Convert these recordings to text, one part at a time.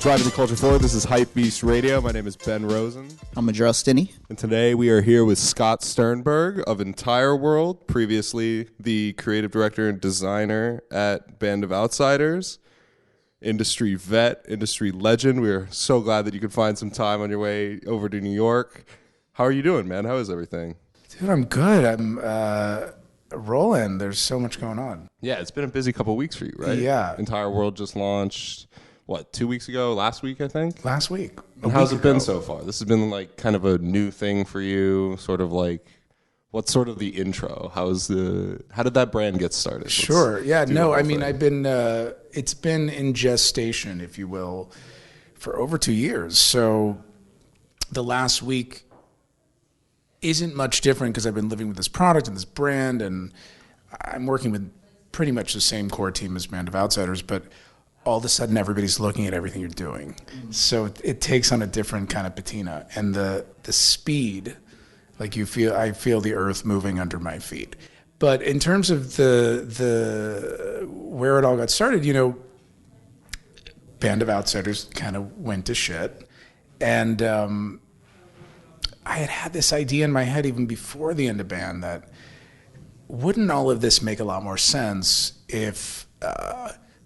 driving the culture forward. This is Hype Beast Radio. My name is Ben Rosen. I'm Adriel Stinney. And today we are here with Scott Sternberg of Entireworld, previously the creative director and designer at Band of Outsiders, industry vet, industry legend. We are so glad that you could find some time on your way over to New York. How are you doing, man? How is everything? Dude, I'm good. I'm rolling. There's so much going on. Yeah, it's been a busy couple of weeks for you, right? Yeah. Entireworld just launched, 2 weeks ago? Last week, I think? Last week. And how's it been so far? This has been like kind of a new thing for you, sort of like, what's sort of the intro? How did that brand get started? Sure. I've been, it's been in gestation, if you will, for over 2 years. So the last week isn't much different because I've been living with this product and this brand, and I'm working with pretty much the same core team as Band of Outsiders, but all of a sudden everybody's looking at everything you're doing. So it takes on a different kind of patina, and the speed, like I feel the earth moving under my feet. But in terms of the where it all got started, Band of Outsiders kind of went to shit, and I had this idea in my head even before the end of Band that wouldn't all of this make a lot more sense if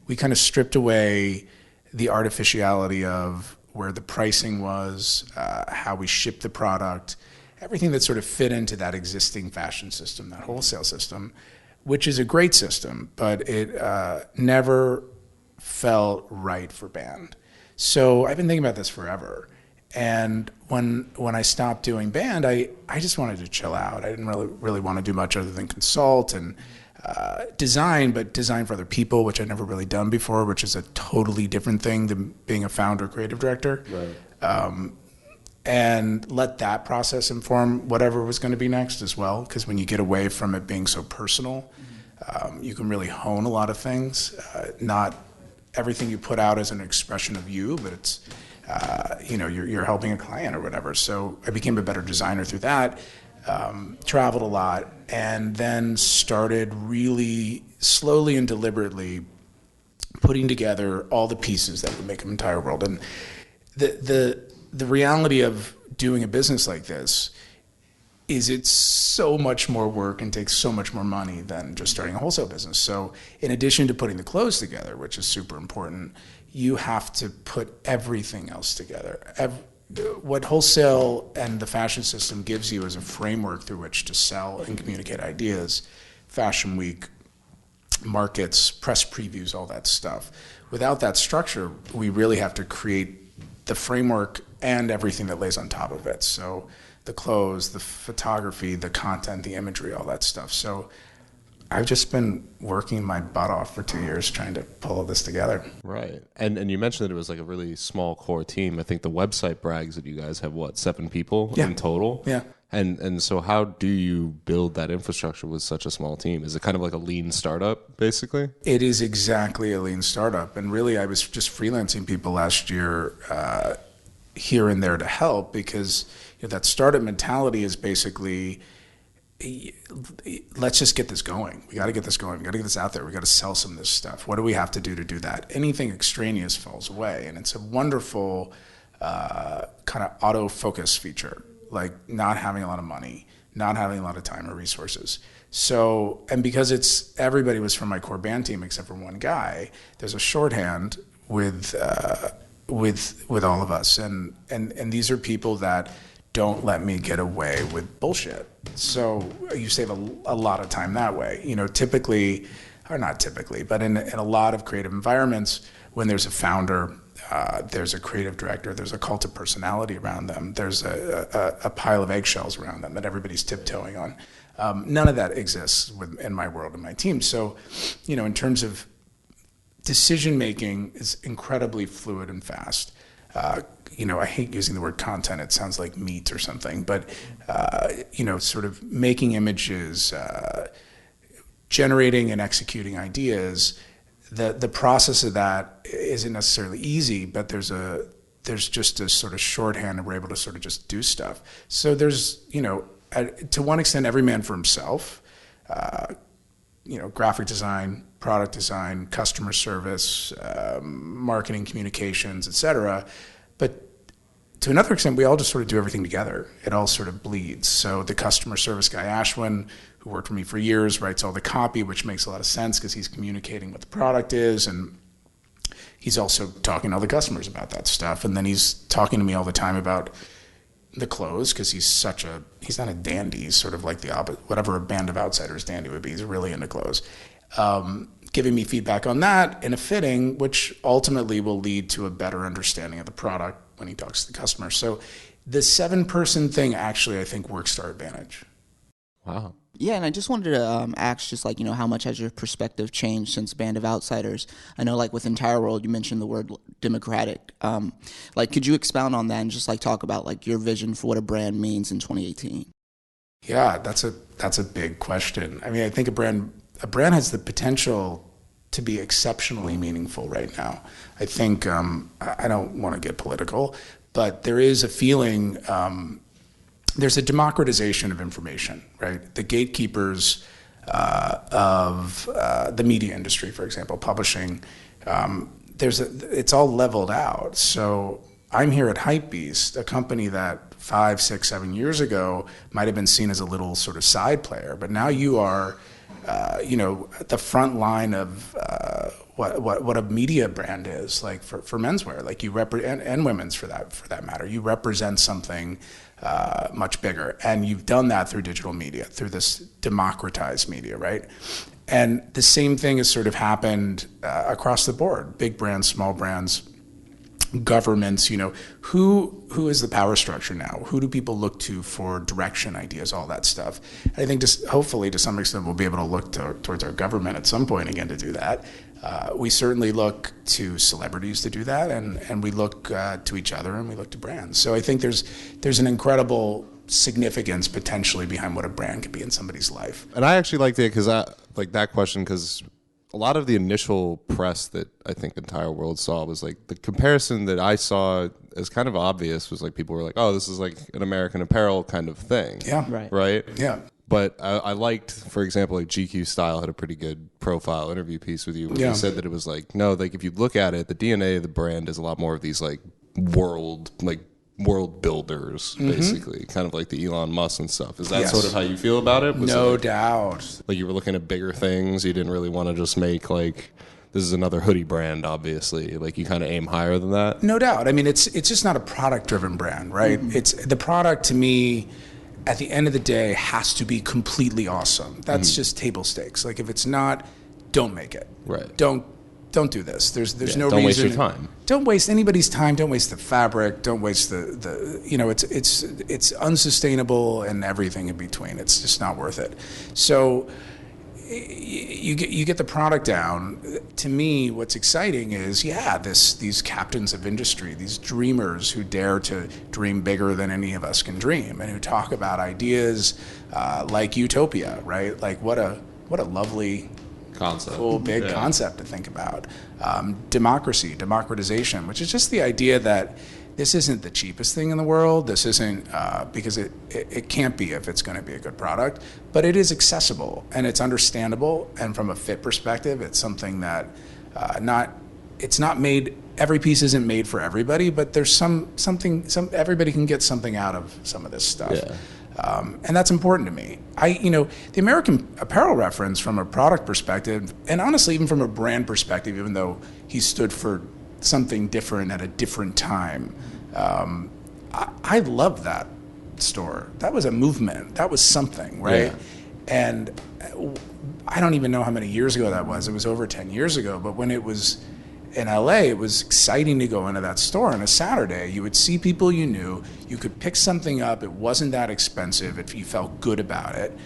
we kind of stripped away the artificiality of where the pricing was, how we shipped the product, everything that sort of fit into that existing fashion system, that wholesale system, which is a great system, but it never felt right for Band. So I've been thinking about this forever. And when I stopped doing Band, I just wanted to chill out. I didn't really want to do much other than consult and design, but design for other people, which I'd never really done before, which is a totally different thing than being a founder, creative director. Right. And let that process inform whatever was going to be next as well. Because when you get away from it being so personal, you can really hone a lot of things. Not everything you put out is an expression of you, but it's you're helping a client or whatever. So I became a better designer through that, traveled a lot, and then started really slowly and deliberately putting together all the pieces that would make an Entireworld. And the reality of doing a business like this is it's so much more work and takes so much more money than just starting a wholesale business. So in addition to putting the clothes together, which is super important, you have to put everything else together. What wholesale and the fashion system gives you is a framework through which to sell and communicate ideas, Fashion Week, markets, press previews, all that stuff. Without that structure, we really have to create the framework and everything that lays on top of it. So the clothes, the photography, the content, the imagery, all that stuff. So I've just been working my butt off for 2 years trying to pull all this together. Right. And you mentioned that it was like a really small core team. I think the website brags that you guys have, 7 people in total? Yeah. And so how do you build that infrastructure with such a small team? Is it kind of like a lean startup, basically? It is exactly a lean startup. And really, I was just freelancing people last year here and there to help, because that startup mentality is basically, let's just get this going. We got to get this going. We got to get this out there. We got to sell some of this stuff. What do we have to do to that? Anything extraneous falls away. And it's a wonderful kind of autofocus feature, like not having a lot of money, not having a lot of time or resources. So, and because everybody was from my core band team except for one guy, there's a shorthand with all of us. And these are people that don't let me get away with bullshit. So you save a lot of time that way. Typically, or not typically, but in a lot of creative environments, when there's a founder, there's a creative director, there's a cult of personality around them, there's a pile of eggshells around them that everybody's tiptoeing on. None of that exists in my world and my team. So, in terms of decision making is incredibly fluid and fast. I hate using the word content. It sounds like meat or something, but, sort of making images, generating and executing ideas. The process of that isn't necessarily easy, but there's just a sort of shorthand, and we're able to sort of just do stuff. So there's, to one extent, every man for himself. graphic design, product design, customer service, marketing, communications, etc. But to another extent, we all just sort of do everything together. It all sort of bleeds. So the customer service guy, Ashwin, who worked for me for years, writes all the copy, which makes a lot of sense because he's communicating what the product is, and he's also talking to all the customers about that stuff. And then he's talking to me all the time about the clothes, because he's not a dandy. He's sort of like the opposite, whatever a Band of Outsiders dandy would be. He's really into clothes. Giving me feedback on that in a fitting, which ultimately will lead to a better understanding of the product when he talks to the customer. So the 7-person thing actually, I think, works to our advantage. Wow. Yeah, and I just wanted to ask just like, how much has your perspective changed since Band of Outsiders? I know like with Entireworld, you mentioned the word democratic. Could you expound on that and just like talk about like your vision for what a brand means in 2018? Yeah, that's a big question. I mean, I think a brand has the potential to be exceptionally meaningful right now. I think, I don't want to get political, but there is a feeling, there's a democratization of information, right? The gatekeepers of the media industry, for example, publishing, it's all leveled out. So I'm here at Hypebeast, a company that 5, 6, 7 years ago might have been seen as a little sort of side player, but now you are at the front line of what a media brand is, like for menswear, like you represent, and women's for that matter. You represent something much bigger, and you've done that through digital media, through this democratized media, right? And the same thing has sort of happened across the board, big brands, small brands, governments. Who is the power structure now? Who do people look to for direction, ideas, all that stuff? I think just hopefully to some extent we'll be able to look towards our government at some point again to do that. We certainly look to celebrities to do that, and we look to each other, and we look to brands. So I think there's an incredible significance potentially behind what a brand could be in somebody's life. And I actually liked it because that question, because a lot of the initial press that I think Entireworld saw was like the comparison that I saw as kind of obvious was like people were like, oh, this is like an American Apparel kind of thing. Yeah. Right? Yeah. But I liked, for example, like GQ Style had a pretty good profile interview piece with you where they said that it was like, no, like if you look at it, the DNA of the brand is a lot more of these like world builders, basically, kind of like the Elon Musk and stuff. Is that sort of how you feel about it? No doubt. Like you were looking at bigger things. You didn't really want to just make like, this is another hoodie brand, obviously. Like you kind of aim higher than that. No doubt. I mean, it's just not a product-driven brand, right? Mm-hmm. It's the product to me, at the end of the day, has to be completely awesome. That's just table stakes. Like if it's not, don't make it. Right. Don't do this. There's no reason. Don't waste your time. Don't waste anybody's time. Don't waste the fabric. Don't waste it's unsustainable and everything in between. It's just not worth it. So you get the product down. To me, what's exciting is these captains of industry, these dreamers who dare to dream bigger than any of us can dream, and who talk about ideas like utopia, right? Like what a lovely concept. Cool, big concept to think about. Democratization, which is just the idea that this isn't the cheapest thing in the world. This isn't, because it can't be if it's going to be a good product, but it is accessible and it's understandable. And from a fit perspective, it's something that it's not made, every piece isn't made for everybody, but there's everybody can get something out of some of this stuff. Yeah. And that's important to me. The American Apparel reference from a product perspective, and honestly, even from a brand perspective, even though he stood for something different at a different time, I love that store. That was a movement. That was something, right? Yeah. And I don't even know how many years ago that was. It was over 10 years ago. But when it was in LA, it was exciting to go into that store on a Saturday. You would see people you knew. You could pick something up. It wasn't that expensive if you felt good about it.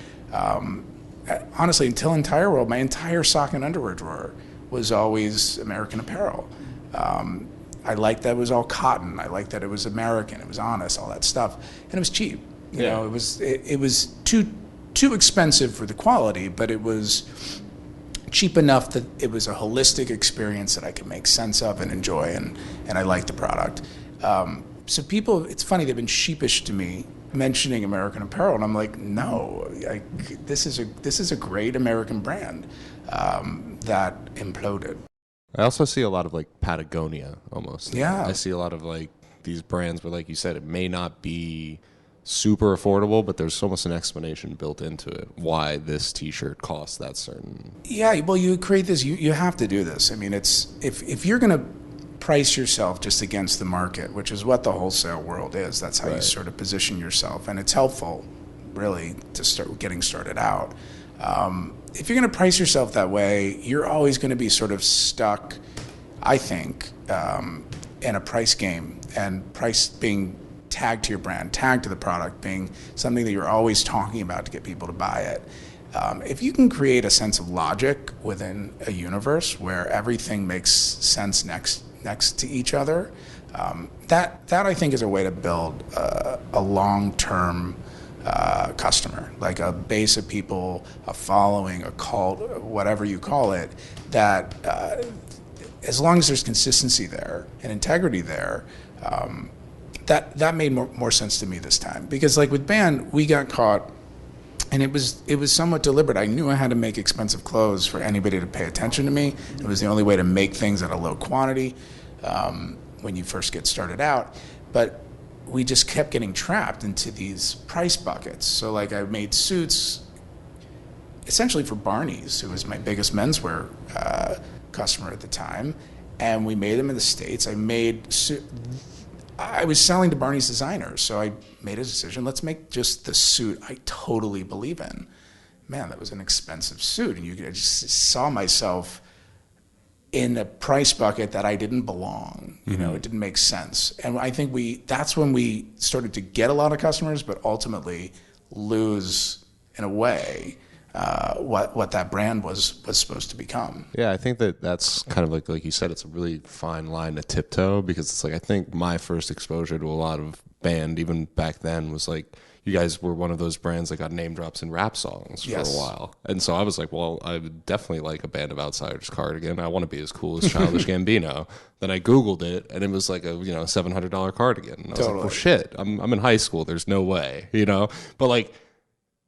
Honestly, until Entireworld, my entire sock and underwear drawer was always American Apparel. I liked that it was all cotton. I liked that it was American. It was honest, all that stuff. And it was cheap. You know, it was too expensive for the quality, but it was cheap enough that it was a holistic experience that I could make sense of and enjoy, and I liked the product. So people, it's funny, they've been sheepish to me. mentioning American Apparel, and I'm like, no, this is a great American brand that imploded. I also see a lot of like Patagonia almost. Yeah. I see a lot of like these brands where, like you said, it may not be super affordable, but there's almost an explanation built into it why this T-shirt costs that certain. Yeah, well, you create this. You have to do this. I mean, it's if you're going to price yourself just against the market, which is what the wholesale world is. That's how you sort of position yourself, and it's helpful, really, to start getting started out. If you're going to price yourself that way, you're always going to be sort of stuck, I think, in a price game, and price being tagged to your brand, tagged to the product, being something that you're always talking about to get people to buy it. If you can create a sense of logic within a universe where everything makes sense next to each other, that I think is a way to build a long-term customer, like a base of people, a following, a cult, whatever you call it, that as long as there's consistency there and integrity there, that made more sense to me this time. Because like with Band, we got caught, and it was somewhat deliberate. I knew I had to make expensive clothes for anybody to pay attention to me. It was the only way to make things at a low quantity when you first get started out. But we just kept getting trapped into these price buckets. So like I made suits essentially for Barney's, who was my biggest menswear customer at the time, and we made them in the States. I was selling to Barney's designers, so I made a decision, let's make just the suit I totally believe in. Man, that was an expensive suit, and I just saw myself in a price bucket that I didn't belong. You know, it didn't make sense. And I think that's when we started to get a lot of customers, but ultimately lose, in a way, what that brand was supposed to become. Yeah, I think that's kind of like you said, it's a really fine line to tiptoe, because it's like, I think my first exposure to a lot of Band, even back then, was like, you guys were one of those brands that got name drops in rap songs for a while. And so I was like, well, I would definitely like a Band of Outsiders cardigan. I want to be as cool as Childish Gambino. Then I Googled it, and it was like a $700 cardigan. And I was like, well, shit, I'm in high school. There's no way, But like,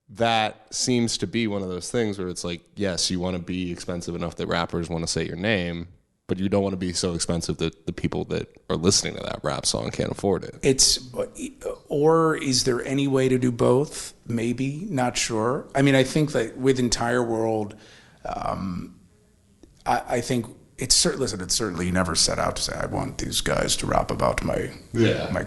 that seems to be one of those things where it's like, yes, you want to be expensive enough that rappers want to say your name, but you don't want to be so expensive that the people that are listening to that rap song can't afford it. Or is there any way to do both? Maybe, not sure. I mean, I think that with Entireworld, I think it's certainly you never set out to say, I want these guys to rap about my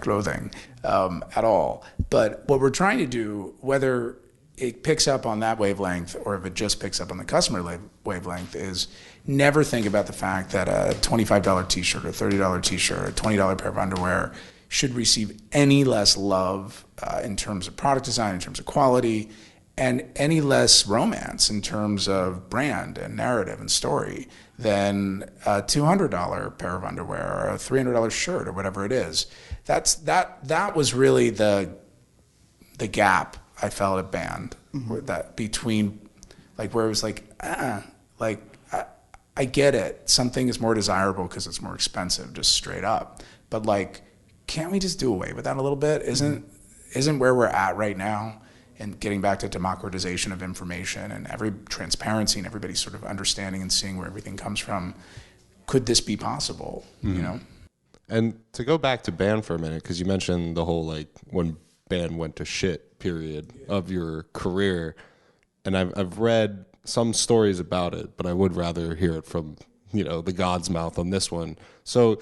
clothing at all. But what we're trying to do, whether it picks up on that wavelength or if it just picks up on the customer wavelength, is never think about the fact that a $25 t-shirt, a $30 t-shirt, a $20 pair of underwear should receive any less love in terms of product design, in terms of quality, and any less romance in terms of brand and narrative and story than a $200 pair of underwear or a $300 shirt or whatever it is. That was really the gap I felt at Band, that between, like, where it was like, I get it. Something is more desirable because it's more expensive, just straight up. But like, can't we just do away with that a little bit? Isn't where we're at right now, and getting back to democratization of information and every transparency and everybody sort of understanding and seeing where everything comes from, could this be possible? And to go back to Band for a minute, because you mentioned the whole like when Band went to shit period of your career, and I've read some stories about it, but I would rather hear it from the God's mouth on this one. So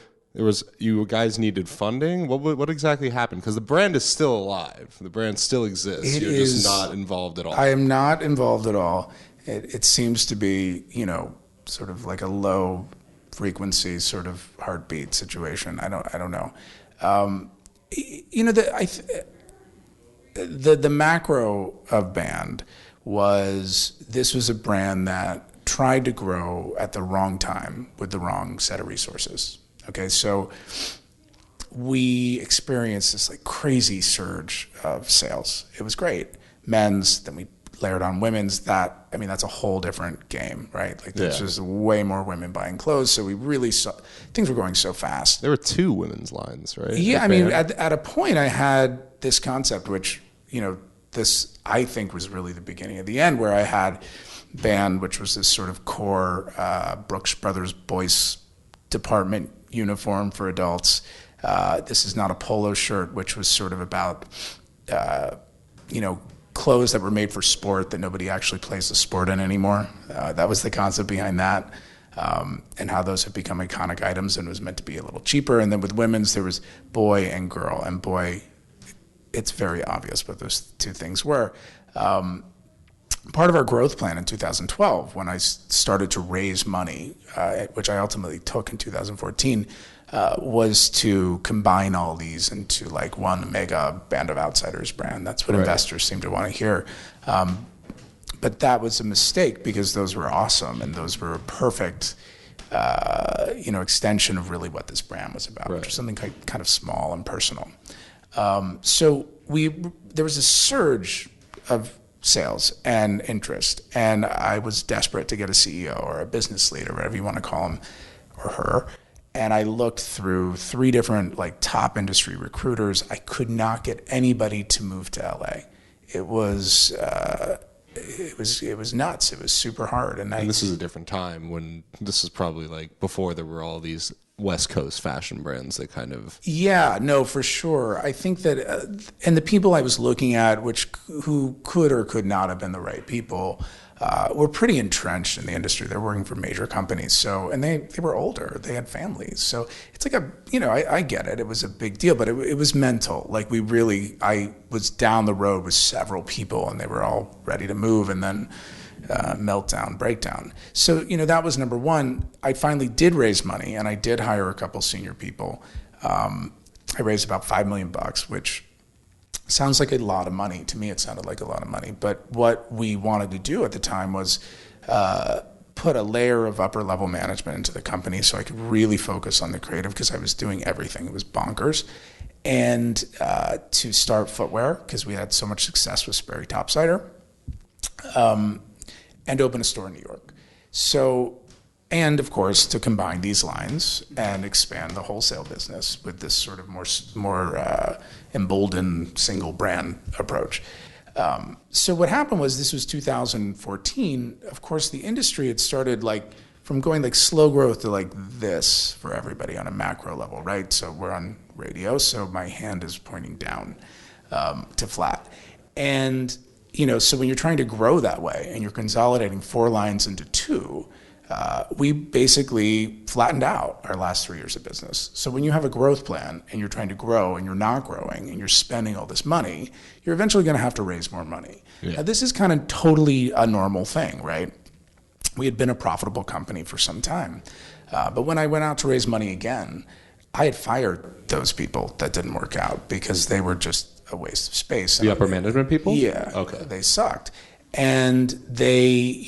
you guys needed funding. What exactly happened? Because the brand is still alive. The brand still exists. You're just not involved at all. I am not involved at all. It seems to be sort of like a low frequency sort of heartbeat situation. I don't know. The macro of Band was, this was a brand that tried to grow at the wrong time with the wrong set of resources. Okay, so we experienced this like crazy surge of sales. It was great. Men's, then we layered on women's. That's a whole different game, right? Like there's just way more women buying clothes. So we really saw things were going so fast. There were 2 women's lines, right? Yeah, I mean, at a point I had this concept, which this, I think, was really the beginning of the end, where I had Band, which was this sort of core Brooks Brothers boys department uniform for adults. This is not a polo shirt, which was sort of about, clothes that were made for sport that nobody actually plays the sport in anymore. That was the concept behind that, and how those have become iconic items, and was meant to be a little cheaper. And then with women's, there was boy and girl, and boy, it's very obvious what those two things were. Part of our growth plan in 2012, when I started to raise money, which I ultimately took in 2014, was to combine all these into like one mega Band of Outsiders brand. That's what investors seem to want to hear. But that was a mistake, because those were awesome, and those were a perfect extension of really what this brand was about, which was something kind of small and personal. So there was a surge of sales and interest, and I was desperate to get a CEO or a business leader, whatever you want to call him or her. And I looked through 3 different top industry recruiters. I could not get anybody to move to LA. It was nuts. It was super hard. And this is a different time, when this is probably before there were all these West Coast fashion brands that kind of... Yeah, no, for sure. I think that, and the people I was looking at, who could or could not have been the right people, were pretty entrenched in the industry. They're working for major companies. And they were older. They had families. So it's I get it. It was a big deal, but it was mental. I was down the road with several people, and they were all ready to move, and then meltdown, breakdown. So, that was number one. I finally did raise money, and I did hire a couple senior people. I raised about $5 million, which sounds like a lot of money. To me, it sounded like a lot of money. But what we wanted to do at the time was put a layer of upper level management into the company, so I could really focus on the creative, because I was doing everything. It was bonkers. And to start footwear, because we had so much success with Sperry Topsider. And open a store in New York. And of course, to combine these lines and expand the wholesale business with this sort of more emboldened single brand approach. So what happened was, this was 2014. Of course, the industry had started from going slow growth to this for everybody on a macro level, right? So we're on radio, so my hand is pointing down to flat. And so when you're trying to grow that way, and you're consolidating 4 lines into 2, we basically flattened out our last 3 years of business. So when you have a growth plan, and you're trying to grow, and you're not growing, and you're spending all this money, you're eventually going to have to raise more money. Yeah. Now, this is kind of totally a normal thing, right? We had been a profitable company for some time. But when I went out to raise money again, I had fired those people that didn't work out, because they were just a waste of space. The upper management people? Yeah. Okay. They sucked. And they,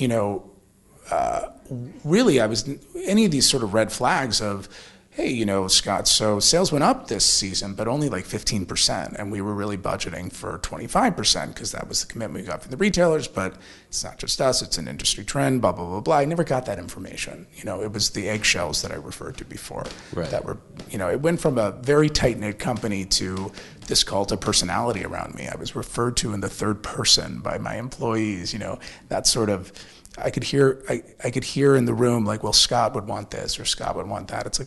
really, any of these sort of red flags of, hey, Scott, so sales went up this season, but only 15%. And we were really budgeting for 25%, because that was the commitment we got from the retailers. But it's not just us, it's an industry trend, blah, blah, blah, blah. I never got that information. It was the eggshells that I referred to before. Right. That were, it went from a very tight-knit company to this cult of personality around me. I was referred to in the third person by my employees, that sort of... I could hear in the room well, Scott would want this, or Scott would want that. It's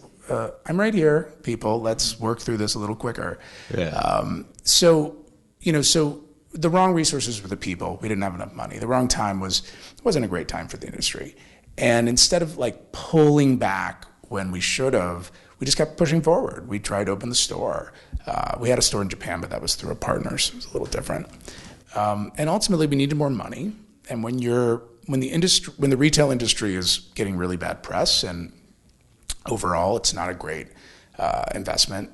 I'm right here, people. Let's work through this a little quicker. Yeah. So the wrong resources were the people. We didn't have enough money. The wrong time wasn't a great time for the industry. And instead of pulling back when we should have, we just kept pushing forward. We tried to open the store. We had a store in Japan, but that was through a partner, so it was a little different. And ultimately, we needed more money. And when the retail industry is getting really bad press, and overall it's not a great investment,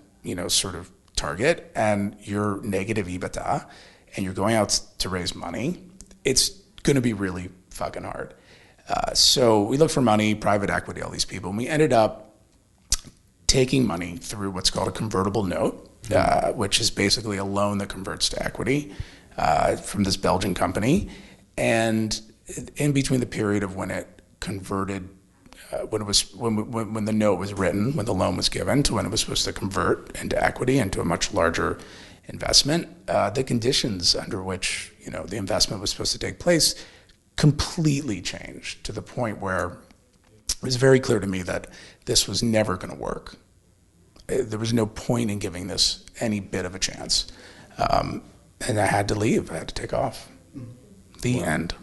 sort of target, and you're negative EBITDA, and you're going out to raise money, it's going to be really fucking hard. So we looked for money, private equity, all these people, and we ended up taking money through what's called a convertible note, which is basically a loan that converts to equity from this Belgian company. And in between the period of when it converted, when the note was written, when the loan was given, to when it was supposed to convert into equity, into a much larger investment, the conditions under which, the investment was supposed to take place completely changed to the point where it was very clear to me that this was never going to work. There was no point in giving this any bit of a chance. And I had to leave. I had to take off. The end.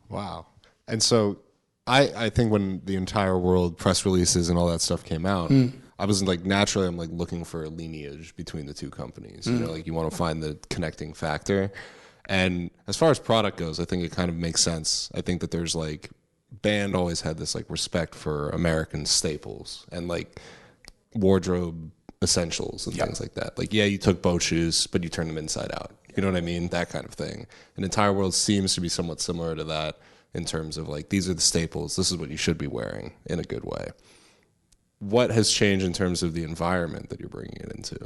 Wow. And so I think when the Entireworld press releases and all that stuff came out, I was naturally I'm looking for a lineage between the two companies. You want to find the connecting factor. And as far as product goes, I think it kind of makes sense. I think that there's Band always had this respect for American staples and wardrobe essentials and things like that. You took boat shoes, but you turned them inside out. You know what I mean? That kind of thing. And Entireworld seems to be somewhat similar to that in terms of these are the staples. This is what you should be wearing in a good way. What has changed in terms of the environment that you're bringing it into?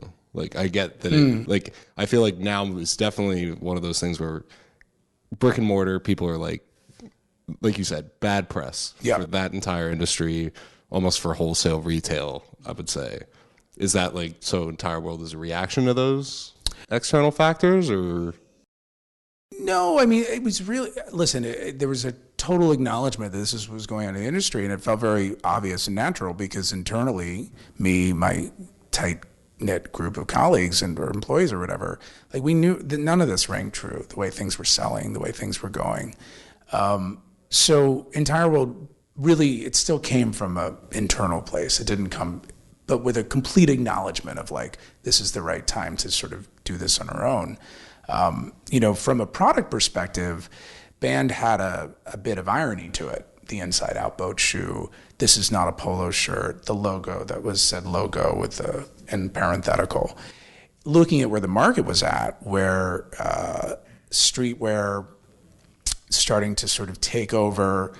I get that I feel now it's definitely one of those things where brick and mortar people are like you said, bad press for that entire industry, almost for wholesale retail, I would say. Is that so Entireworld is a reaction to those external factors, or? No, I mean, it was really, listen, there was a total acknowledgement that this was going on in the industry, and it felt very obvious and natural because internally, my tight-knit group of colleagues or employees or whatever, we knew that none of this rang true, the way things were selling, the way things were going. So Entireworld really, it still came from an internal place. It didn't come, but with a complete acknowledgement of this is the right time to sort of do this on our own. From a product perspective, Band had a bit of irony to it. The inside out boat shoe, this is not a polo shirt, the logo that was said logo with the in parenthetical. Looking at where the market was at, where streetwear starting to sort of take over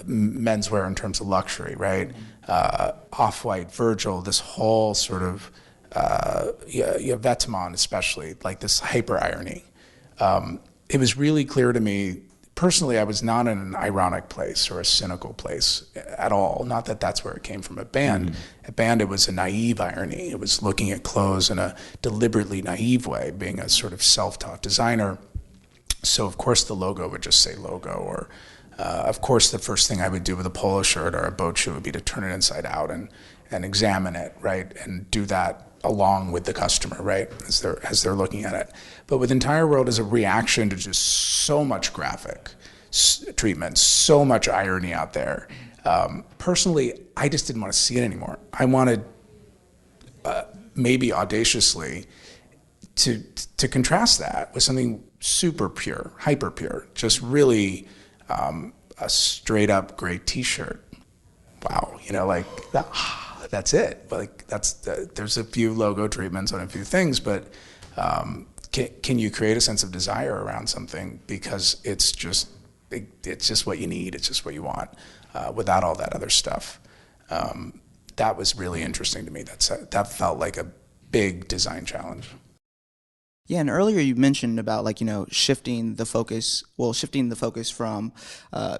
menswear in terms of luxury, right? Off-White, Virgil, this whole sort of, Vetements especially, this hyper-irony. It was really clear to me, personally, I was not in an ironic place or a cynical place at all. Not that that's where it came from at Band. At Band, it was a naive irony. It was looking at clothes in a deliberately naive way, being a sort of self-taught designer. So, of course, the logo would just say logo, or of course, the first thing I would do with a polo shirt or a boat shoe would be to turn it inside out and examine it, right, and do that along with the customer, right, as they're looking at it. But with Entireworld, as a reaction to just so much graphic treatment, so much irony out there, personally, I just didn't want to see it anymore. I wanted, maybe audaciously, to contrast that with something super pure, hyper pure, just really a straight up great T-shirt. Wow, that, that's it. But there's a few logo treatments on a few things, but can you create a sense of desire around something because it's just what you need, it's just what you want, without all that other stuff. That was really interesting to me. That felt like a big design challenge. Yeah, and earlier you mentioned about shifting the focus from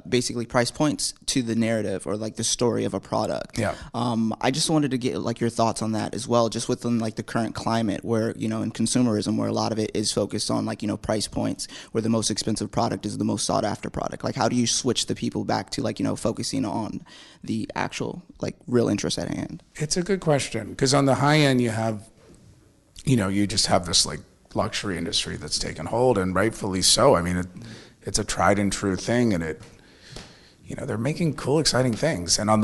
basically price points to the narrative or the story of a product. Yeah. I just wanted to get your thoughts on that as well, just within the current climate where in consumerism where a lot of it is focused on price points, where the most expensive product is the most sought after product. How do you switch the people back to focusing on the actual real interest at hand? It's a good question because on the high end you have, you just have this luxury industry that's taken hold, and rightfully so. I mean, it's a tried and true thing, and they're making cool, exciting things. And on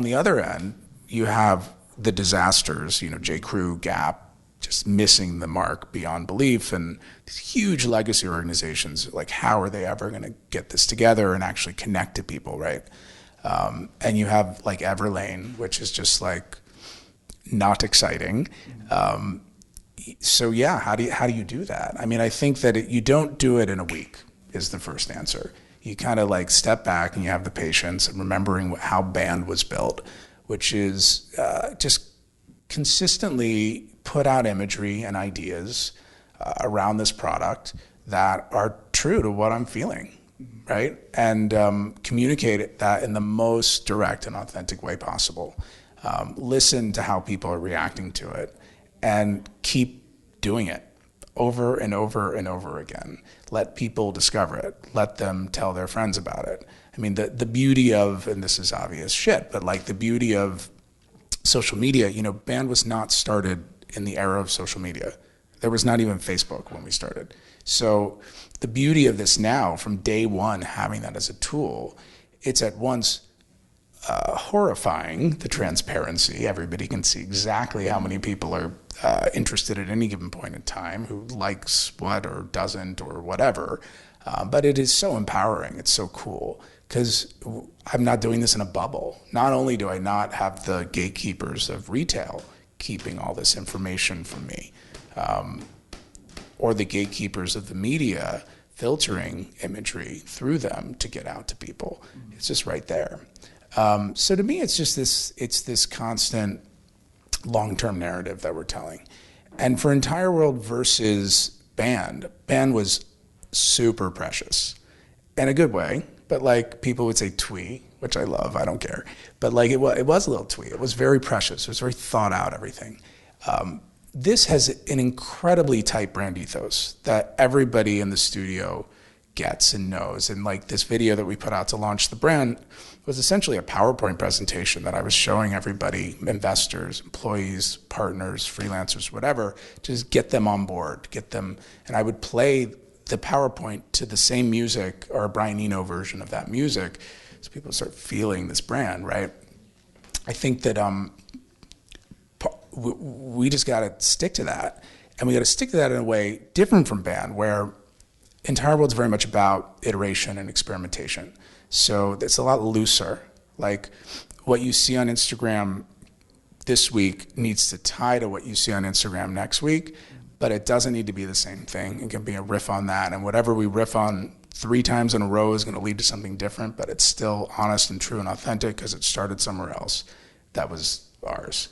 the other end, you have the disasters. J. Crew, Gap, just missing the mark beyond belief, and these huge legacy organizations. How are they ever going to get this together and actually connect to people, right? And you have Everlane, which is just not exciting. So yeah, how do you do that? I mean, I think that you don't do it in a week is the first answer. You kind of step back and you have the patience and remembering how Band was built, which is just consistently put out imagery and ideas around this product that are true to what I'm feeling, right? And communicate that in the most direct and authentic way possible. Listen to how people are reacting to it. and keep doing it over and over and over again. Let people discover it. Let them tell their friends about it. I mean, the beauty of, and this is obvious shit, but like the beauty of social media, you know, band was not started in the era of social media. There was not even Facebook when we started. So the beauty of this now, from day one, having that as a tool, it's at once horrifying, the transparency. Everybody can see exactly how many people are interested at any given point in time, who likes what or doesn't or whatever. But it is so empowering. It's so cool because I'm not doing this in a bubble. Not only do I not have the gatekeepers of retail keeping all this information from me, or the gatekeepers of the media filtering imagery through them to get out to people. It's just right there. So to me, it's just this constant long-term narrative that we're telling. And for Entireworld versus Band was super precious in a good way, but like people would say twee, which I love, I don't care. But like it was a little twee. It was very precious. It was very thought out, everything. This has an incredibly tight brand ethos that everybody in the studio gets and knows. And like this video that we put out to launch the brand was essentially a PowerPoint presentation that I was showing everybody, investors, employees, partners, freelancers, whatever, just get them on board, get them, and I would play the PowerPoint to the same music or a Brian Eno version of that music so people start feeling this brand, right? I think that we just got to stick to that, and we got to stick to that in a way different from Band, where Entireworld's very much about iteration and experimentation. So it's a lot looser. Like what you see on Instagram this week needs to tie to what you see on Instagram next week, but it doesn't need to be the same thing. It can be a riff on that, and whatever we riff on 3 times in a row is going to lead to something different, but it's still honest and true and authentic because it started somewhere else. That was ours.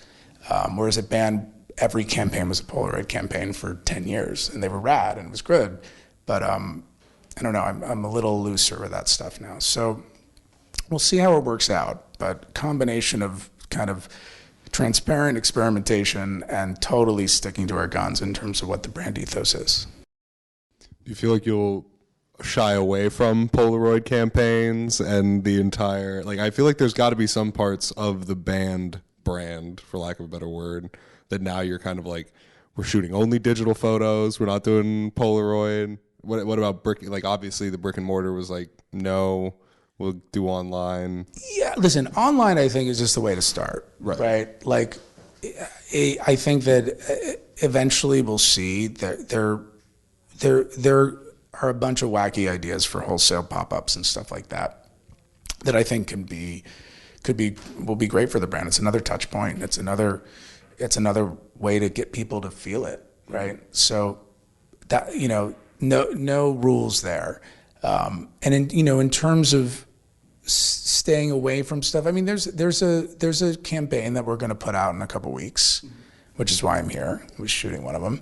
Whereas at Band, every campaign was a Polaroid campaign for 10 years, and they were rad and it was good. But I don't know, I'm a little looser with that stuff now. So we'll see how it works out, but combination of kind of transparent experimentation and totally sticking to our guns in terms of what the brand ethos is. Do you feel like you'll shy away from Polaroid campaigns and the entire, like, I feel like there's got to be some parts of the Band brand, for lack of a better word, that now you're kind of like, we're shooting only digital photos, we're not doing Polaroid. What about brick? Like, obviously the brick and mortar was like, no, we'll do online. Yeah, listen, online I think is just the way to start, right? Like, I think that eventually we'll see that there are a bunch of wacky ideas for wholesale pop-ups and stuff like that I think will be great for the brand. It's another touch point. It's another way to get people to feel it, right? So that, you know, no rules there. And in terms of staying away from stuff, I mean, there's a campaign that we're going to put out in a couple weeks, which is why I'm here. I was shooting one of them.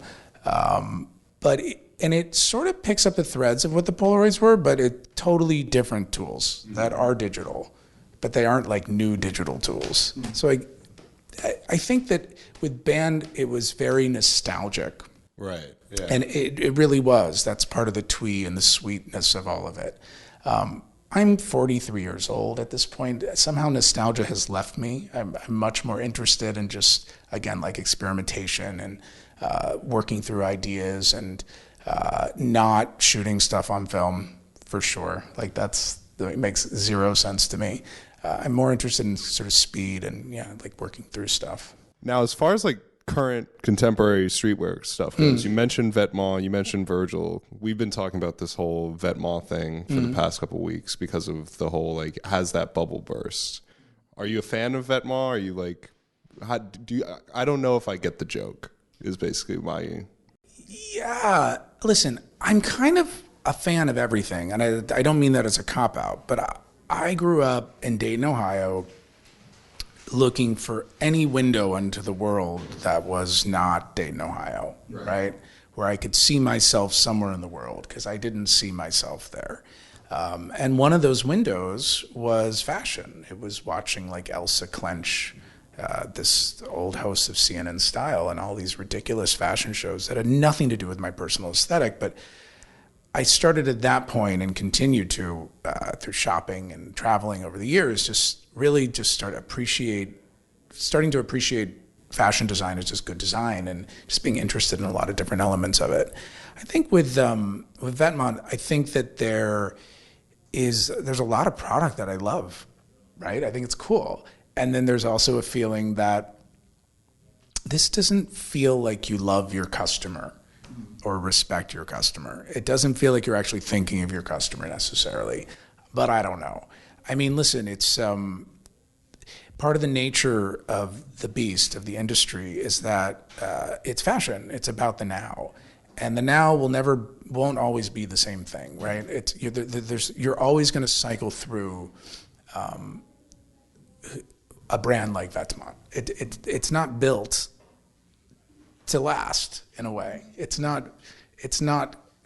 And it sort of picks up the threads of what the Polaroids were, but it's totally different tools that are digital, but they aren't like new digital tools. So I think that with Band, it was very nostalgic. Right. Yeah. And it really was. That's part of the twee and the sweetness of all of it. I'm 43 years old at this point. Somehow nostalgia has left me. I'm much more interested in just, again, like experimentation and working through ideas and not shooting stuff on film, for sure. Like it makes zero sense to me. I'm more interested in sort of speed and like working through stuff. Now, as far as like current contemporary streetwear stuff goes, you mentioned Vetements, you mentioned Virgil. We've been talking about this whole Vetements thing for the past couple of weeks because of the whole, like, has that bubble burst? Are you a fan of Vetements? Are you like, I don't know if I get the joke, is basically my... Yeah, listen, I'm kind of a fan of everything, and I don't mean that as a cop-out, but I grew up in Dayton, Ohio, looking for any window into the world that was not Dayton, Ohio, right? Where I could see myself somewhere in the world, because I didn't see myself there. And one of those windows was fashion. It was watching like Elsa Clench this old host of CNN Style and all these ridiculous fashion shows that had nothing to do with my personal aesthetic. But I started at that point and continued to, through shopping and traveling over the years, just really just starting to appreciate fashion design as just good design and just being interested in a lot of different elements of it. I think with Vetmont, I think that there's a lot of product that I love, right? I think it's cool. And then there's also a feeling that this doesn't feel like you love your customer or respect your customer. It doesn't feel like you're actually thinking of your customer necessarily, but I don't know. I mean, listen, it's part of the nature of the beast, of the industry, is that it's fashion. It's about the now. And the now won't always be the same thing, right? You're always going to cycle through a brand like Vetmont. It's not built to last, in a way. It's not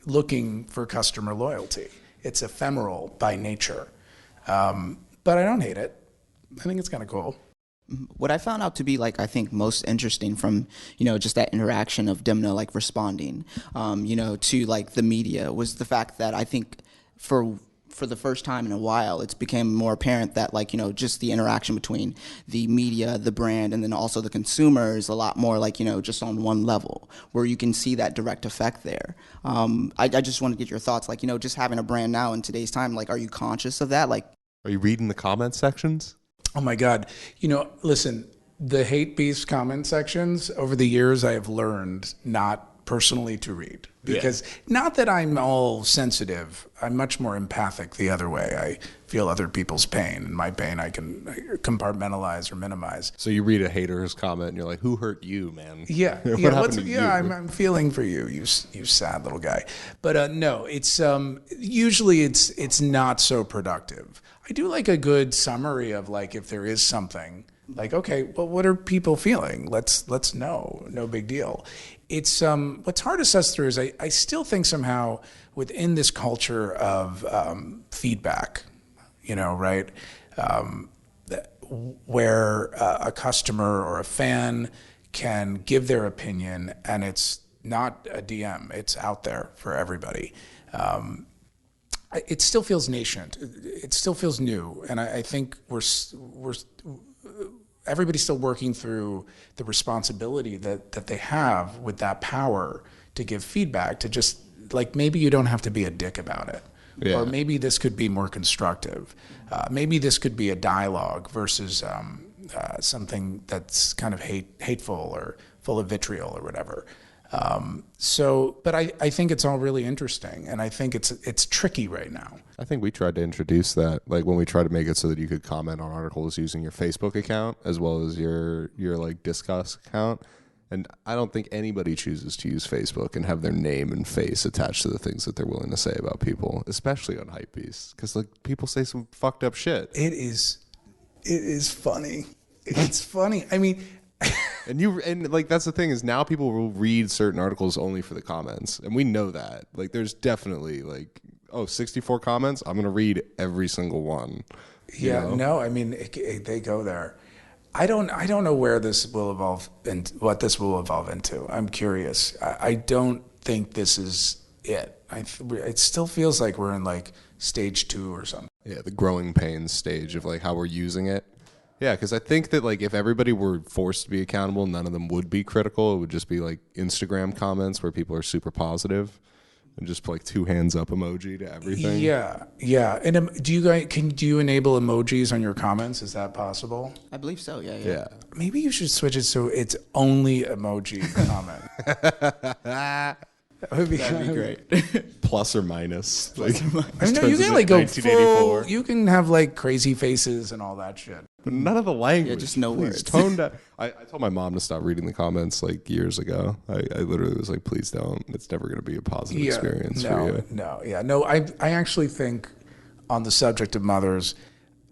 looking for customer loyalty. It's ephemeral by nature. But I don't hate it. I think it's kind of cool. What I found out to be I think most interesting from, just that interaction of Demna responding, to the media was the fact that I think for the first time in a while, it's became more apparent that just the interaction between the media, the brand, and then also the consumer is a lot more just on one level where you can see that direct effect there. I just want to get your thoughts, just having a brand now in today's time, are you conscious of that? Are you reading the comment sections? Oh my God. Listen, the hate beast comment sections over the years I have learned not personally to read. Because not that I'm all sensitive, I'm much more empathic the other way. I feel other people's pain, and my pain I can compartmentalize or minimize. So you read a hater's comment and you're like, who hurt you, man? Yeah. What happened to you? I'm feeling for you, you sad little guy. But no, it's usually it's not so productive. I do like a good summary of if there is something, okay, well, what are people feeling? Let's know. No big deal. It's what's hard to suss through is I still think somehow within this culture of feedback, right, where a customer or a fan can give their opinion and it's not a DM, it's out there for everybody. It still feels nascent. It still feels new, and I think everybody's still working through the responsibility that they have with that power to give feedback. To just maybe you don't have to be a dick about it, or maybe this could be more constructive. Maybe this could be a dialogue versus something that's kind of hateful or full of vitriol or whatever. But I think it's all really interesting, and I think it's tricky right now. I think we tried to introduce that, when we tried to make it so that you could comment on articles using your Facebook account as well as your Discuss account. And I don't think anybody chooses to use Facebook and have their name and face attached to the things that they're willing to say about people, especially on Hypebeast, because people say some fucked up shit. It is funny. It's funny. I mean. And that's the thing is now people will read certain articles only for the comments, and we know that there's definitely 64 comments, I'm gonna read every single one. No, I mean they go there. I don't know where this will evolve and what this will evolve into. I'm curious. I don't think this is it. It still feels like we're in stage 2 or something. Yeah, the growing pains stage of how we're using it. Yeah, because I think that if everybody were forced to be accountable, none of them would be critical. It would just be Instagram comments where people are super positive and just put 2 hands up emoji to everything. Yeah. And do you enable emojis on your comments? Is that possible? I believe so. Yeah. Maybe you should switch it so it's only emoji comment. That'd be great. Plus or minus. You can go full. You can have pleasy faces and all that shit. But none of the language. Yeah, just no words. Tone down. I told my mom to stop reading the comments years ago. I literally was please don't. It's never going to be a positive experience for you. No. I actually think on the subject of mothers,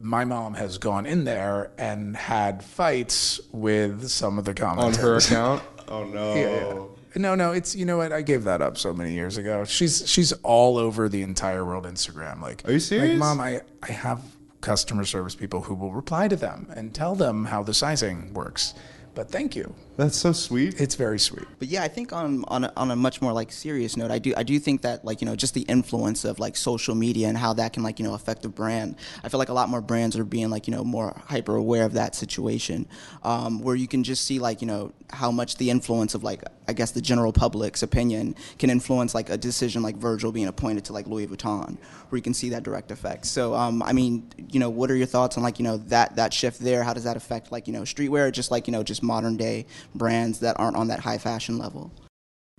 my mom has gone in there and had fights with some of the commenters. On her account? Oh, no. Yeah. No, it's, you know what, I gave that up so many years ago. She's all over the Entireworld Instagram. Are you serious? Mom, I have customer service people who will reply to them and tell them how the sizing works. But thank you. That's so sweet. It's very sweet. But yeah, I think on a much more like serious note, I do think that like, you know, just the influence of like social media and how that can like, you know, affect a brand. I feel like a lot more brands are being like, you know, more hyper aware of that situation, where you can just see like, you know, how much the influence of like, I guess the general public's opinion can influence like a decision like Virgil being appointed to like Louis Vuitton, where you can see that direct effect. So I mean, you know, what are your thoughts on like, you know, that shift there? How does that affect like, you know, streetwear, just like, you know, just modern day brands that aren't on that high fashion level?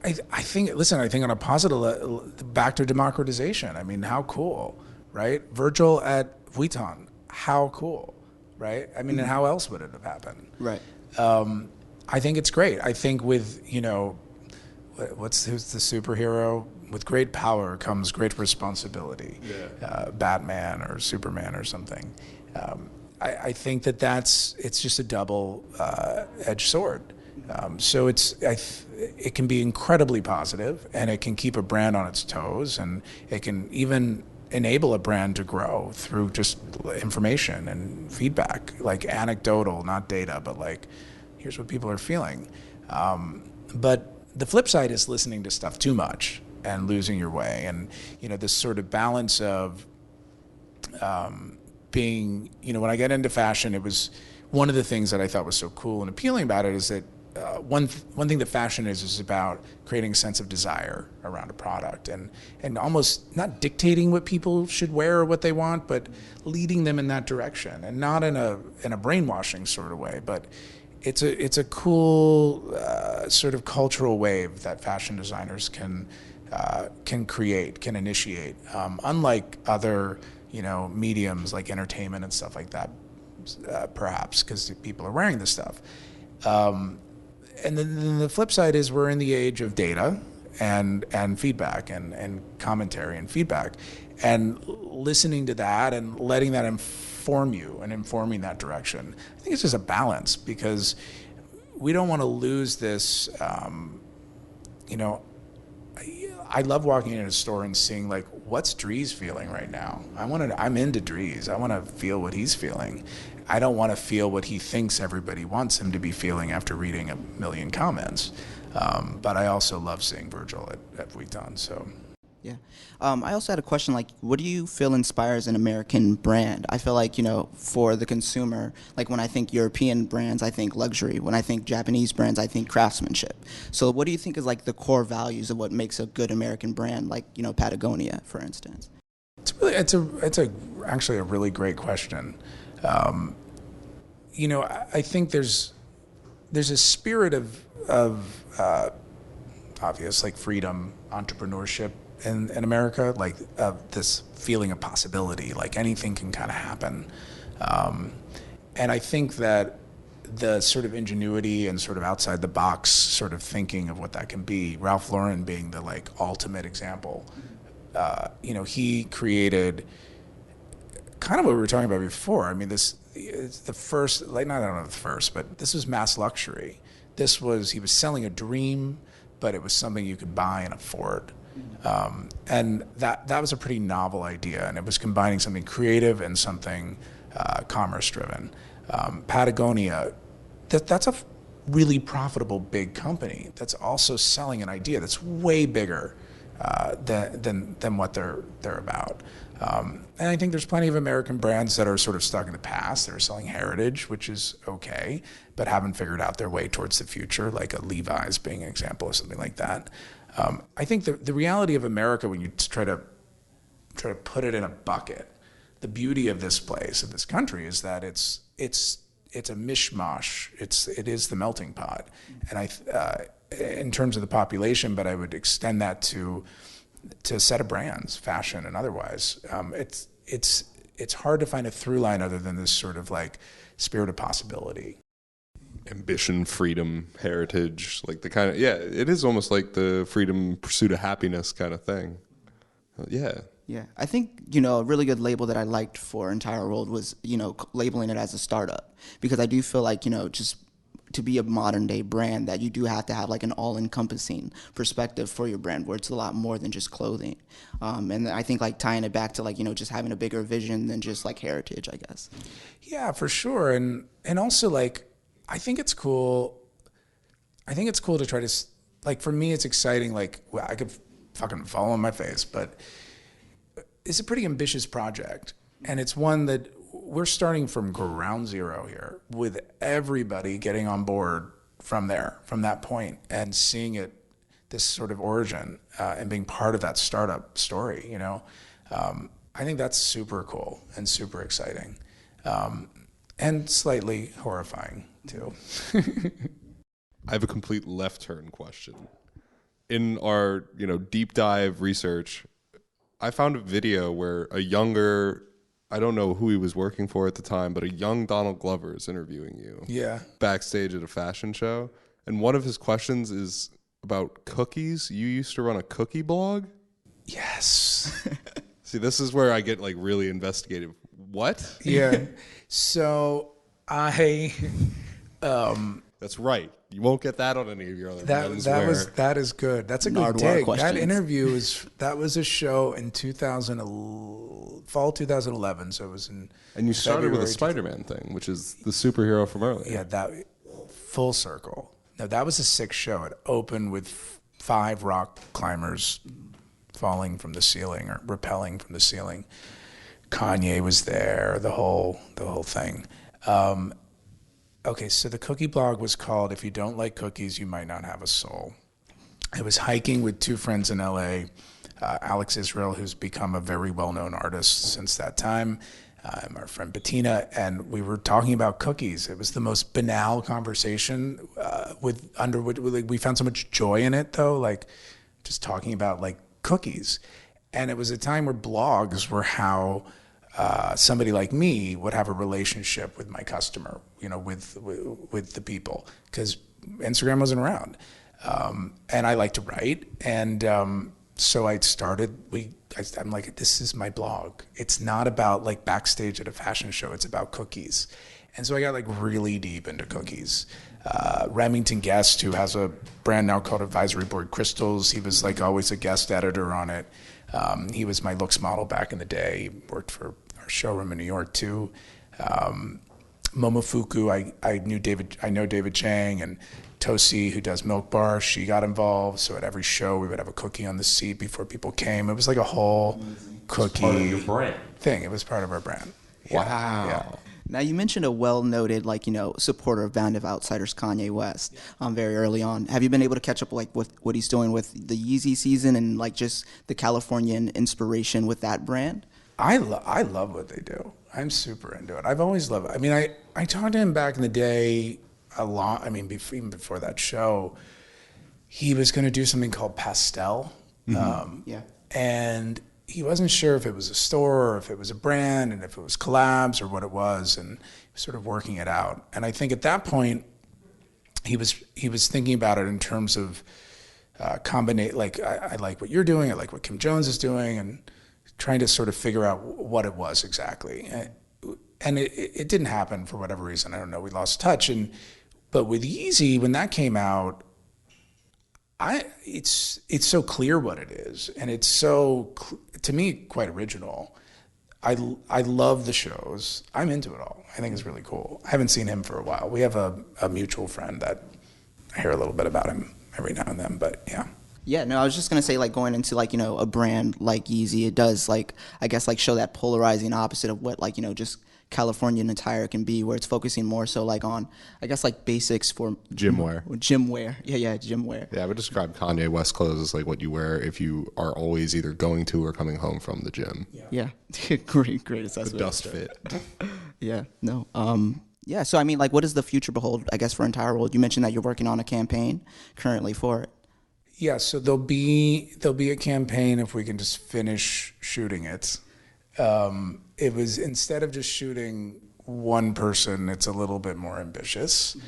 I think on a positive, back to democratization. I mean, how cool, right? Virgil at Vuitton, how cool, right? I mean, and how else would it have happened? Right. I think it's great. I think with, you know, who's the superhero? With great power comes great responsibility. Yeah. Batman or Superman or something. I think it's just a double-edged sword. So it can be incredibly positive, and it can keep a brand on its toes, and it can even enable a brand to grow through just information and feedback, like anecdotal, not data, but like, here's what people are feeling. But the flip side is listening to stuff too much and losing your way, and you know, this sort of balance of being, you know, when I get into fashion, it was one of the things that I thought was so cool and appealing about it is that one thing that fashion is about creating a sense of desire around a product and almost not dictating what people should wear or what they want, but leading them in that direction, and not in a brainwashing sort of way, but it's a cool sort of cultural wave that fashion designers can create, can initiate, unlike other, you know, mediums like entertainment and stuff like that, perhaps because people are wearing this stuff. And then the flip side is we're in the age of data and feedback and commentary and feedback, and listening to that and letting that inform you and informing that direction. I think it's just a balance, because we don't want to lose this, you know, I love walking in a store and seeing like, what's Dries feeling right now? I'm into Dries. I want to feel what he's feeling. I don't want to feel what he thinks everybody wants him to be feeling after reading a million comments. But I also love seeing Virgil at Vuitton. So. Yeah. I also had a question, like, what do you feel inspires an American brand? I feel like, you know, for the consumer, like when I think European brands, I think luxury. When I think Japanese brands, I think craftsmanship. So what do you think is like the core values of what makes a good American brand, like, you know, Patagonia, for instance? It's actually a really great question. You know, I think there's a spirit of obvious, like freedom, entrepreneurship in America, like this feeling of possibility, like anything can kind of happen. And I think that the sort of ingenuity and sort of outside the box sort of thinking of what that can be, Ralph Lauren being the like ultimate example. You know, he created kind of what we were talking about before. I mean, it's the first, like, not, I don't know the first, but this was mass luxury. He was selling a dream, but it was something you could buy and afford. And that was a pretty novel idea, and it was combining something creative and something commerce driven. Patagonia, that's a really profitable big company that's also selling an idea that's way bigger than what they're about. And I think there's plenty of American brands that are sort of stuck in the past. They're selling heritage, which is okay, but haven't figured out their way towards the future, like a Levi's being an example of something like that. I think the reality of America, when you try to put it in a bucket, the beauty of this place, of this country, is that it's a mishmash. It is the melting pot, and in terms of the population, but I would extend that to a set of brands, fashion and otherwise. It's hard to find a through line other than this sort of like spirit of possibility. Ambition, freedom, heritage, like the kind of, yeah, it is almost like the freedom, pursuit of happiness kind of thing. Yeah. Yeah, I think, you know, a really good label that I liked for Entireworld was, you know, labeling it as a startup, because I do feel like, you know, just to be a modern day brand, that you do have to have like an all-encompassing perspective for your brand, where it's a lot more than just clothing. And I think like tying it back to like, just having a bigger vision than just like heritage, I guess. Yeah, for sure. And also like, I think it's cool to try to, like, for me, it's exciting. Like, well, I could fucking fall on my face, but it's a pretty ambitious project. And it's one that we're starting from ground zero here, with everybody getting on board from that point, and seeing it, this sort of origin, and being part of that startup story, I think that's super cool and super exciting, and slightly horrifying too. I have a complete left turn question. In our, deep dive research, I found a video where a younger, I don't know who he was working for at the time, but a young Donald Glover is interviewing you. Yeah. Backstage at a fashion show. And one of his questions is about cookies. You used to run a cookie blog? Yes. See, this is where I get like really investigative. What? Yeah. So That's right. You won't get that on any of your other menswear. That is good. That's a good take. That interview was a show in fall 2011. So it was in. And you started with a Spider-Man thing, which is the superhero from earlier. Yeah, that full circle. No, that was a sick show. It opened with 5 rock climbers falling from the ceiling or rappelling from the ceiling. Kanye was there. The whole thing. Okay, so the cookie blog was called "If You Don't Like Cookies, You Might Not Have a Soul." I was hiking with 2 friends in LA, Alex Israel, who's become a very well-known artist since that time, and our friend Bettina, and we were talking about cookies. It was the most banal conversation, we found so much joy in it, though, like just talking about like cookies. And it was a time where blogs were how somebody like me would have a relationship with my customer, with the people, because Instagram wasn't around. And I like to write. And so I started, I'm like, this is my blog. It's not about like backstage at a fashion show. It's about cookies. And so I got like really deep into cookies. Remington Guest, who has a brand now called Advisory Board Crystals, he was like always a guest editor on it. He was my looks model back in the day. He worked for our showroom in New York too. Momofuku, I know David Chang, and Tosi, who does Milk Bar, she got involved. So at every show we would have a cookie on the seat before people came. It was like a whole cookie thing. It was part of our brand. Yeah. Wow. Yeah. Now, you mentioned a well-noted, supporter of Band of Outsiders, Kanye West, very early on. Have you been able to catch up, with what he's doing with the Yeezy season and, just the Californian inspiration with that brand? I love what they do. I'm super into it. I've always loved it. I mean, I talked to him back in the day a lot. I mean, even before that show, he was going to do something called Pastel. Yeah. And he wasn't sure if it was a store or if it was a brand and if it was collabs or what it was, and he was sort of working it out. And I think at that point, he was thinking about it in terms of combinate. Like, I like what you're doing, I like what Kim Jones is doing, and trying to sort of figure out what it was exactly. And it didn't happen for whatever reason. I don't know. We lost touch. But with Yeezy, when that came out, it's so clear what it is, and it's so, to me, quite original. I love the shows. I'm into it all. I think it's really cool. I haven't seen him for a while. We have a mutual friend that I hear a little bit about him every now and then, but yeah. Yeah, no, I was just going to say, going into, a brand like Yeezy, it does, I guess, show that polarizing opposite of what, just Californian attire can be, where it's focusing more so, on, I guess, basics for... Gym wear. Yeah, gym wear. Yeah, I would describe Kanye West clothes as, what you wear if you are always either going to or coming home from the gym. Yeah. Great assessment. The dust fit. Yeah, no. Yeah, so, I mean, what does the future behold, I guess, for Entireworld? You mentioned that you're working on a campaign currently for it. Yeah, so there'll be a campaign if we can just finish shooting it. It was, instead of just shooting one person, it's a little bit more ambitious. Mm-hmm.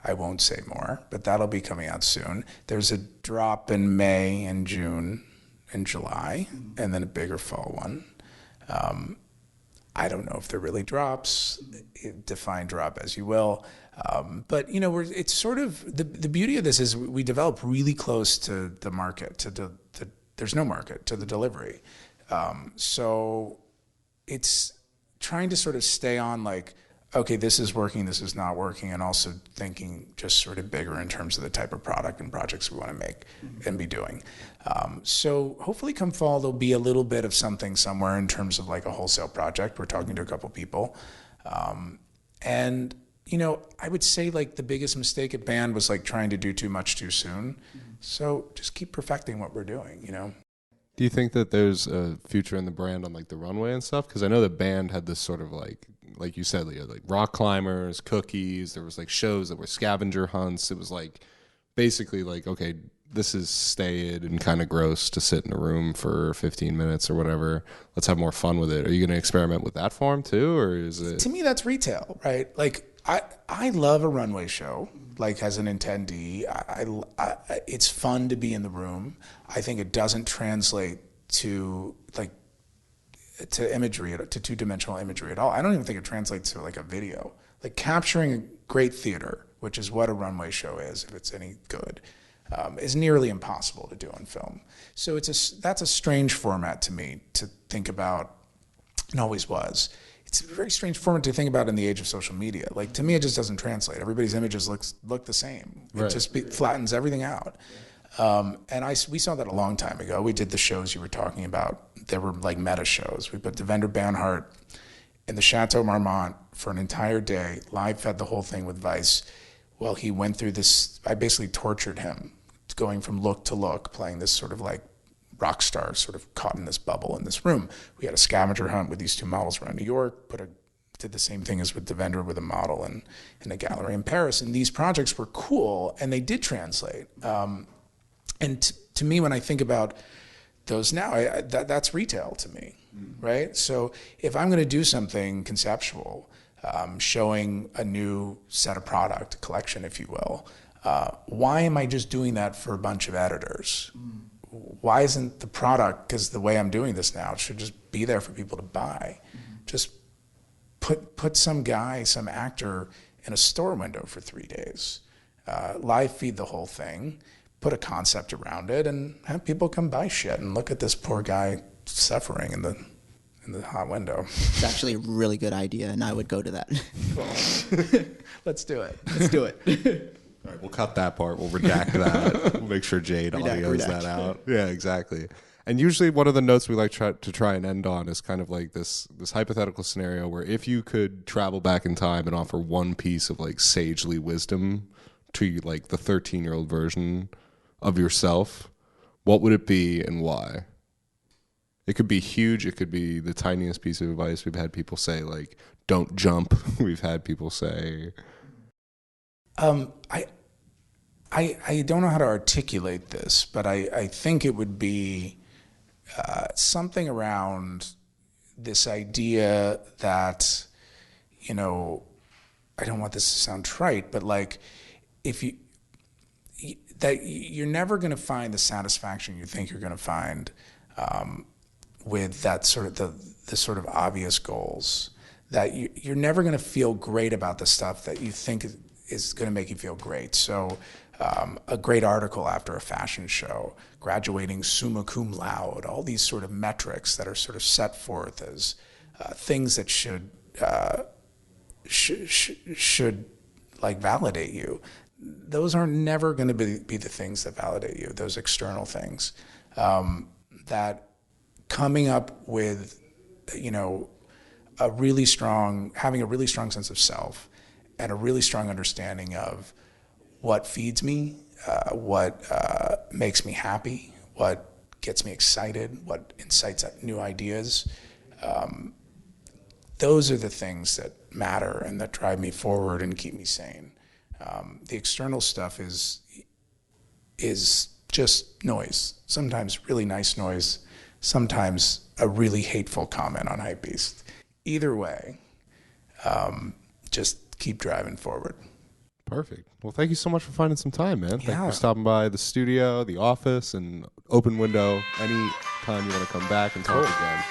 I won't say more, but that'll be coming out soon. There's a drop in May and June and July, and then a bigger fall one. I don't know if they're really drops. Define drop as you will. But it's sort of the beauty of this is we develop really close to the market. There's no market to the delivery, so it's trying to sort of stay on like, okay, this is working, this is not working, and also thinking just sort of bigger in terms of the type of product and projects we want to make and be doing. So hopefully come fall, there'll be a little bit of something somewhere in terms of like a wholesale project. We're talking to a couple people. And, I would say like the biggest mistake at Band was like trying to do too much too soon. So just keep perfecting what we're doing, Do you think that there's a future in the brand on like the runway and stuff? Because I know the Band had this sort of like you said, Leo, like rock climbers, cookies. There was like shows that were scavenger hunts. It was like basically like, okay, this is staid and kind of gross to sit in a room for 15 minutes or whatever. Let's have more fun with it. Are you going to experiment with that form too, or is it? To me, that's retail, right? Like I love a runway show. Like as an attendee, it's fun to be in the room. I think it doesn't translate to imagery, to two-dimensional imagery at all. I don't even think it translates to like a video. Like capturing great theater, which is what a runway show is, if it's any good, is nearly impossible to do on film. So that's a strange format to me to think about, and always was. It's a very strange format to think about in the age of social media. Like to me, it just doesn't translate. Everybody's images look the same. It just flattens everything out. And we saw that a long time ago. We did the shows you were talking about. There were like meta shows. We put Devendra Banhart in the Chateau Marmont for an entire day, live fed the whole thing with Vice. Well, he went through this, I basically tortured him, going from look to look, playing this sort of like rock star, sort of caught in this bubble in this room. We had a scavenger hunt with these two models around New York, did the same thing as with Devendra with a model in a gallery in Paris. And these projects were cool, and they did translate. And to me, when I think about those now, that's retail to me, right? So if I'm going to do something conceptual, showing a new set of product, collection, if you will, why am I just doing that for a bunch of editors? Why isn't the product, because the way I'm doing this now, it should just be there for people to buy. Just put some guy, some actor in a store window for 3 days, live feed the whole thing, put a concept around it, and have people come buy shit and look at this poor guy suffering in the hot window. It's actually a really good idea, and I would go to that. Cool. Let's do it. Let's do it. All right, we'll cut that part. We'll redact that. We'll make sure Jade audios that out. Yeah, exactly. And usually one of the notes we like to try and end on is kind of like this hypothetical scenario where if you could travel back in time and offer one piece of like sagely wisdom to like the 13-year-old version of yourself, what would it be and why? It could be huge. It could be the tiniest piece of advice. We've had people say like, don't jump. We've had people say... I don't know how to articulate this, but I think it would be something around this idea that, I don't want this to sound trite, but like that you're never going to find the satisfaction you think you're going to find with that sort of the sort of obvious goals. That you're never going to feel great about the stuff that you think is going to make you feel great. So a great article after a fashion show, graduating summa cum laude, all these sort of metrics that are sort of set forth as things that should like validate you. Those are never going to be the things that validate you, those external things. That coming up with, having a really strong sense of self and a really strong understanding of what feeds me, what makes me happy, what gets me excited, what incites new ideas. Those are the things that matter and that drive me forward and keep me sane. The external stuff is just noise. Sometimes really nice noise, sometimes a really hateful comment on Hypebeast. Either way, just keep driving forward. Perfect. Well, thank you so much for finding some time, man. Thank you Yeah. for stopping by the studio, the office, and open window. Any time you want to come back and talk again.